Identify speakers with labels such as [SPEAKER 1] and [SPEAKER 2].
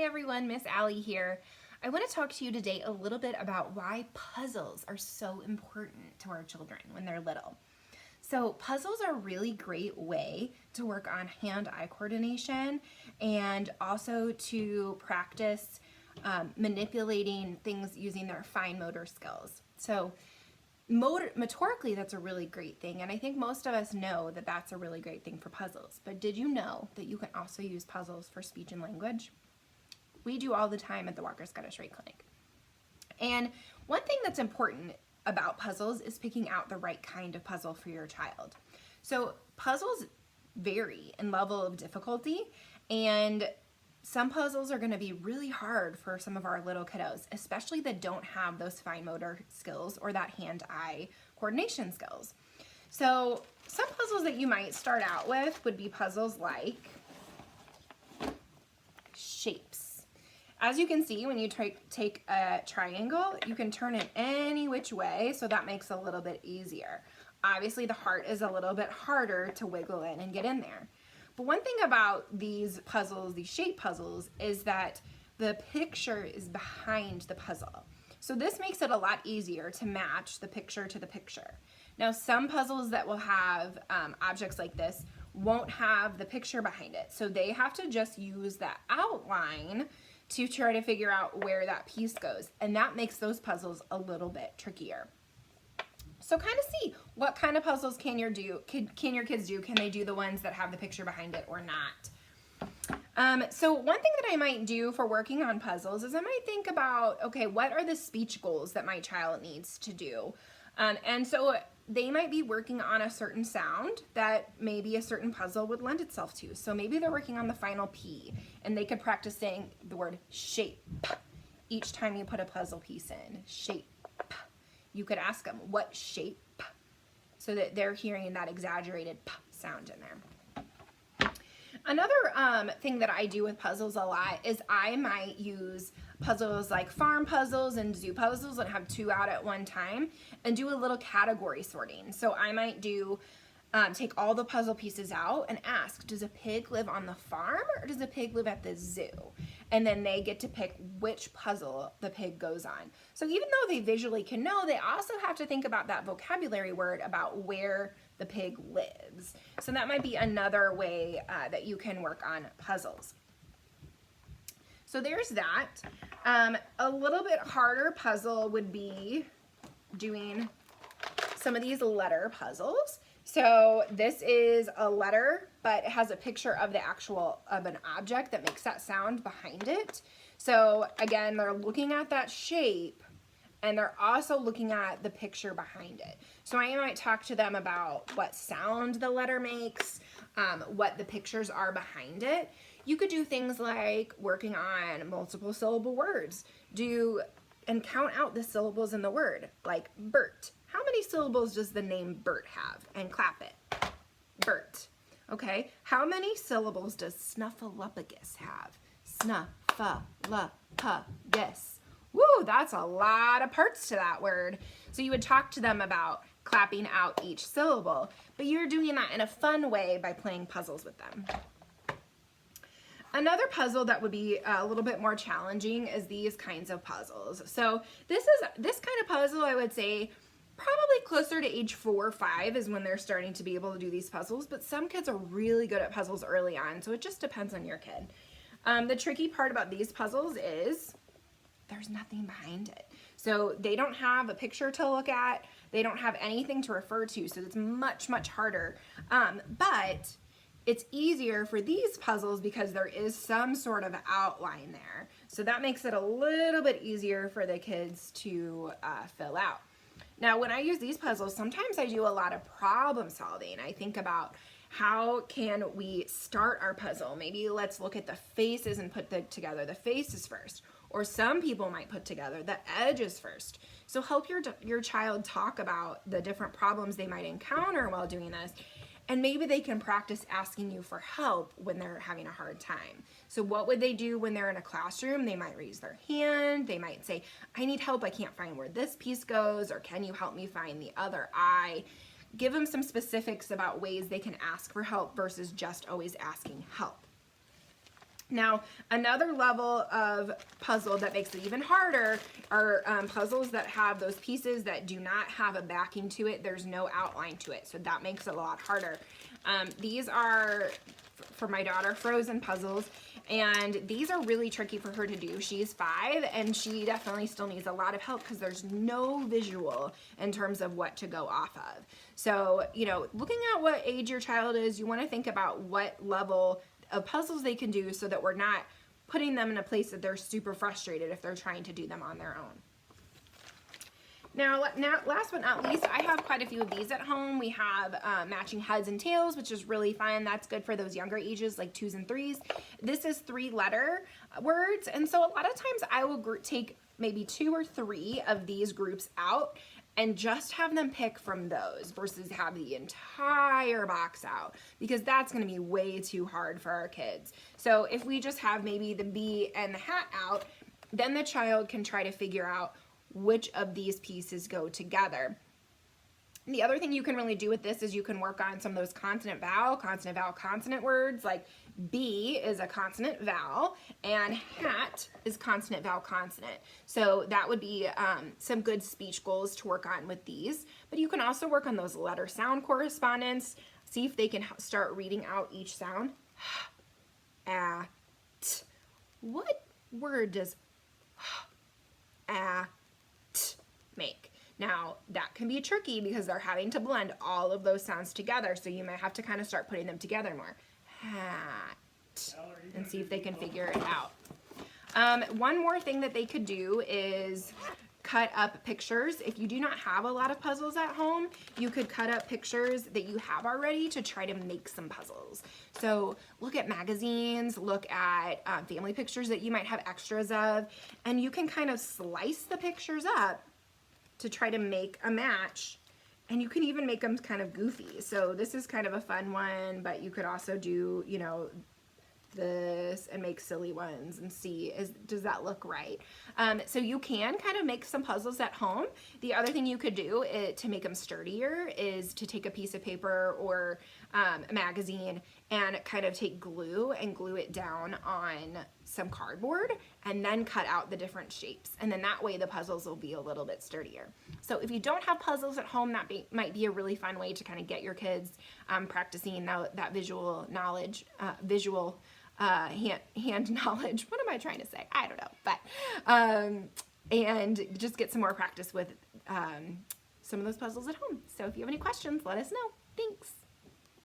[SPEAKER 1] Hi everyone, Miss Allie here. I want to talk to you today a little bit about why puzzles are so important to our children when they're little. So puzzles are a really great way to work on hand-eye coordination and also to practice manipulating things using their fine motor skills. So motorically, that's a really great thing, and I think most of us know that that's a really great thing for puzzles. But did you know that you can also use puzzles for speech and language? We do all the time at the Walker Scottish Rite Clinic. And one thing that's important about puzzles is picking out the right kind of puzzle for your child. So puzzles vary in level of difficulty, and some puzzles are going to be really hard for some of our little kiddos, especially that don't have those fine motor skills or that hand-eye coordination skills. So some puzzles that you might start out with would be puzzles like shapes. As you can see, when you take a triangle, you can turn it any which way, so that makes it a little bit easier. Obviously, the heart is a little bit harder to wiggle in and get in there. But one thing about these puzzles, these shape puzzles, is that the picture is behind the puzzle. So this makes it a lot easier to match the picture to the picture. Now, some puzzles that will have objects like this won't have the picture behind it. So they have to just use that outline to try to figure out where that piece goes. And that makes those puzzles a little bit trickier. So kind of see what kind of puzzles can your kids do? Can they do the ones that have the picture behind it or not? So one thing that I might do for working on puzzles is I might think about, okay, what are the speech goals that my child needs to do? And so they might be working on a certain sound that maybe a certain puzzle would lend itself to. So maybe they're working on the final P, and they could practice saying the word shape each time you put a puzzle piece in. Shape. You could ask them, what shape? So that they're hearing that exaggerated P sound in there. Another thing that I do with puzzles a lot is I might use puzzles like farm puzzles and zoo puzzles and have two out at one time and do a little category sorting. So I might do take all the puzzle pieces out and ask, does a pig live on the farm or does a pig live at the zoo? And then they get to pick which puzzle the pig goes on. So even though they visually can know, they also have to think about that vocabulary word about where the pig lives. So that might be another way that you can work on puzzles. So there's that. A little bit harder puzzle would be doing some of these letter puzzles. So this is a letter, but it has a picture of an object that makes that sound behind it. So again, they're looking at that shape and they're also looking at the picture behind it. So I might talk to them about what sound the letter makes, what the pictures are behind it. You could do things like working on multiple syllable words. And count out the syllables in the word, like Bert. How many syllables does the name Bert have? And clap it. Bert. Okay. How many syllables does Snuffleupagus have? Snuffleupagus. Woo, that's a lot of parts to that word. So you would talk to them about clapping out each syllable, but you're doing that in a fun way by playing puzzles with them. Another puzzle that would be a little bit more challenging is these kinds of puzzles. So this kind of puzzle, I would say, probably closer to age 4 or 5 is when they're starting to be able to do these puzzles, but some kids are really good at puzzles early on, so it just depends on your kid. The tricky part about these puzzles is there's nothing behind it. So they don't have a picture to look at, they don't have anything to refer to, so it's much, much harder. But it's easier for these puzzles because there is some sort of outline there. So that makes it a little bit easier for the kids to fill out. Now, when I use these puzzles, sometimes I do a lot of problem solving. I think about how can we start our puzzle? Maybe let's look at the faces and put together the faces first. Or some people might put together the edges first. So help your child talk about the different problems they might encounter while doing this. And maybe they can practice asking you for help when they're having a hard time. So what would they do when they're in a classroom? They might raise their hand. They might say, I need help. I can't find where this piece goes. Or can you help me find the other eye? Give them some specifics about ways they can ask for help versus just always asking help. Now, another level of puzzle that makes it even harder are puzzles that have those pieces that do not have a backing to it. There's no outline to it, so that makes it a lot harder. These are, for my daughter, Frozen puzzles, and these are really tricky for her to do. She's 5, and she definitely still needs a lot of help because there's no visual in terms of what to go off of. So, you know, looking at what age your child is, you want to think about what level of puzzles they can do so that we're not putting them in a place that they're super frustrated if they're trying to do them on their own. Now, last but not least, I have quite a few of these at home. We have matching heads and tails, which is really fun. That's good for those younger ages, like 2s and 3s. This is 3-letter words, and so a lot of times I will take maybe 2 or 3 of these groups out and just have them pick from those versus have the entire box out, because that's going to be way too hard for our kids. So if we just have maybe the bee and the hat out, then the child can try to figure out which of these pieces go together. The other thing you can really do with this is you can work on some of those consonant vowel, consonant words, like bee is a consonant vowel and hat is consonant vowel consonant. So that would be some good speech goals to work on with these. But you can also work on those letter sound correspondence. See if they can start reading out each sound. A, t. What word does a, t make? Now, that can be tricky because they're having to blend all of those sounds together, so you might have to kind of start putting them together more. Hat, and see if they can figure it out. One more thing that they could do is cut up pictures. If you do not have a lot of puzzles at home, you could cut up pictures that you have already to try to make some puzzles. So look at magazines, look at family pictures that you might have extras of, and you can kind of slice the pictures up to try to make a match, and you can even make them kind of goofy. So this is kind of a fun one, but you could also do, you know, this and make silly ones and see, does that look right? So you can kind of make some puzzles at home. The other thing you could do to make them sturdier is to take a piece of paper or a magazine and kind of take glue and glue it down on some cardboard and then cut out the different shapes. And then that way the puzzles will be a little bit sturdier. So if you don't have puzzles at home, that might be a really fun way to kind of get your kids practicing that visual knowledge, hand knowledge. What am I trying to say? I don't know, but and just get some more practice with some of those puzzles at home. So if you have any questions, let us know. Thanks.